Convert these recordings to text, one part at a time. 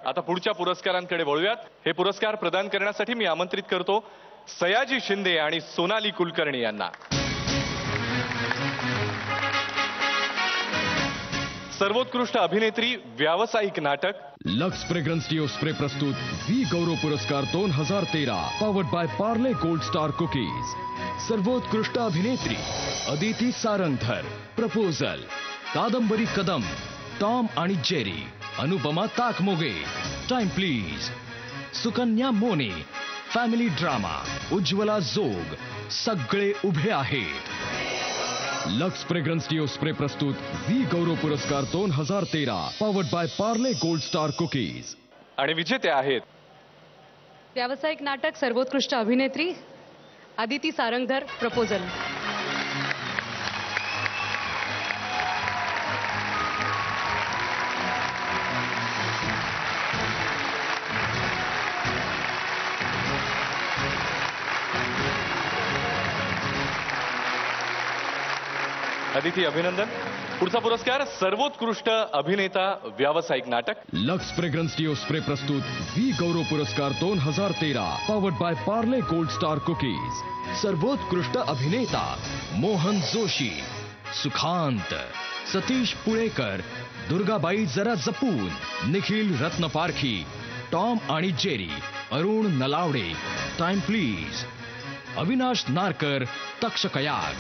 आता पुढच्या पुरस्कारांकडे वळूयात. हे पुरस्कार प्रदान करण्यासाठी मी आमंत्रित करतो सयाजी शिंदे आणि सोनाली कुलकर्णी यांना. सर्वोत्कृष्ट अभिनेत्री व्यावसायिक नाटक. लक्स फ्रेग्रन्स डिओ स्प्रे प्रस्तुत V Gaurav Puraskar 2013 powered by Parle gold star cookies. सर्वोत्कृष्ट अभिनेत्री अदिती सारंगधर प्रपोजल. कादंबरी कदम, टॉम आणि Jerry, Anupama Takmoge, time please. Sukanya Mone family drama, Ujjwala Jog, सगळे उभे आहेत. लक्स फ्रेग्रन्स डिओ स्प्रे प्रस्तुत V Gaurav Puraskar 2013 powered by Parle gold star cookies. आणि विजेते आहेत व्यावसायिक नाटक सर्वोत्कृष्ट अभिनेत्री अदिती सारंगधर प्रपोजल. अदिती अभिनंदन. पुढचा पुरस्कार सर्वोत्कृष्ट अभिनेता व्यावसायिक नाटक. लक्स फ्रेग्रन्स डिओ स्प्रे प्रस्तुत V Gaurav Puraskar 2013 powered by Parle gold star cookies. सर्वोत्कृष्ट अभिनेता मोहन जोशी, सुखांत, सतीश पुळेकर, दुर्गाबाई जरा जपून, निखिल रत्नपारखी, टॉम आणि Jerry, Arun Nalawade, time please, Avinash Narkar, Takshakyag.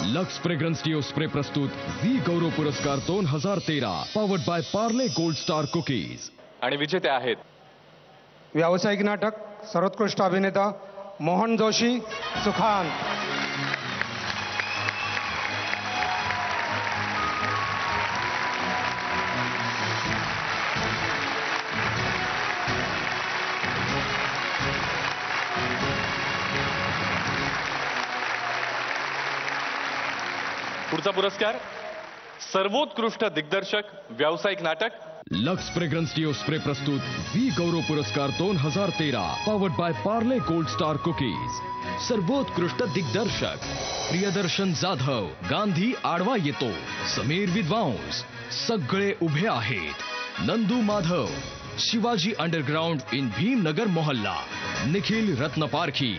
Lux fragrance deo spray प्रस्तुत V Gaurav Puraskar 2013 powered by Parle gold star cookies. आणि विजेते आहेत व्यावसायिक नाटक सर्वोत्कृष्ट अभिनेता मोहन जोशी, सुखांत. पुढचा पुरस्कार सर्वोत्कृष्ट दिग्दर्शक व्यावसायिक नाटक. लक्स फ्रेग्रन्स डिओ स्प्रे प्रस्तुत V Gaurav Puraskar 2013 powered by Parle gold star cookies. सर्वोत्कृष्ट दिग्दर्शक प्रियदर्शन जाधव, गांधी आडवा येतो, समीर विद्वांस, सगळे उभे आहेत. Nandu Madhav, Shivaji underground in Bhimnagar Mohalla, Nikhil Ratnaparkhi,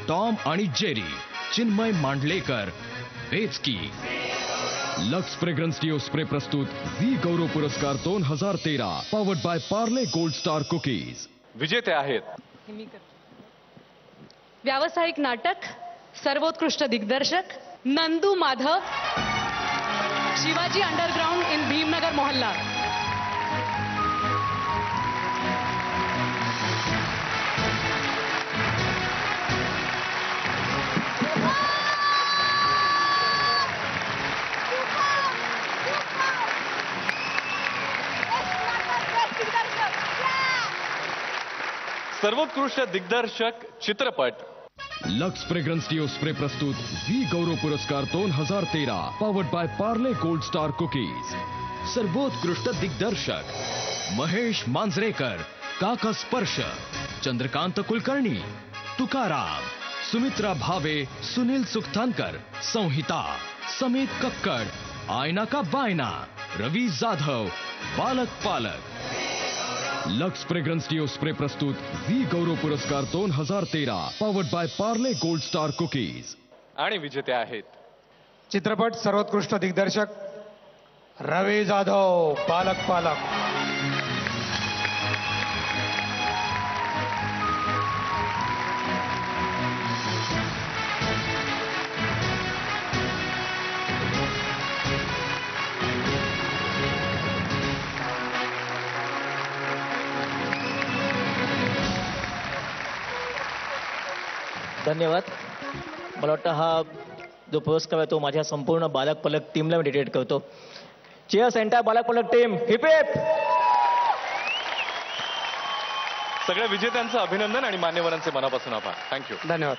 Tom आणि Jerry, Chinmay Mandlekar, Bechki. Lux fragrance deo spray प्रस्तुत V Gaurav Puraskar 2013 powered by Parle gold star cookies. विजेते आहेत व्यावसायिक नाटक सर्वोत्कृष्ट दिग्दर्शक नंदू माधव, शिवाजी अंडरग्राउंड इन भीमनगर मोहल्ला. सर्वोत्कृष्ट दिग्दर्शक चित्रपट. लक्स फ्रेग्रन्स डिओ स्प्रे प्रस्तुत V Gaurav Puraskar 2013 powered by Parle gold star cookies. सर्वोत्कृष्ट दिग्दर्शक महेश मांजरेकर, काका स्पर्श, चंद्रकांत कुलकर्णी, तुकाराम, सुमित्रा भावे, सुनील सुखतानकर, संहिता, समित कक्कड, आयना का बायना, रवि जाधव, बालक पालक. लक्स फ्रेग्रन्स डिओ स्प्रे प्रस्तुत V Gaurav Puraskar 2013 powered by Parle gold star cookies. आणि विजेते आहेत चित्रपट सर्वोत्कृष्ट दिग्दर्शक रवि जाधव, बालक पालक. धन्यवाद. मला वाटतं हा जो पुरस्कार आहे तो माझ्या संपूर्ण बालक पलक टीमला मी डेडिकेट करतो. चीयर्स एंटायर बालक पलक टीम, हिप हिप. सगळ्या विजेत्यांचं अभिनंदन आणि मान्यवरांचे मनापासून आभार. थँक्यू. धन्यवाद.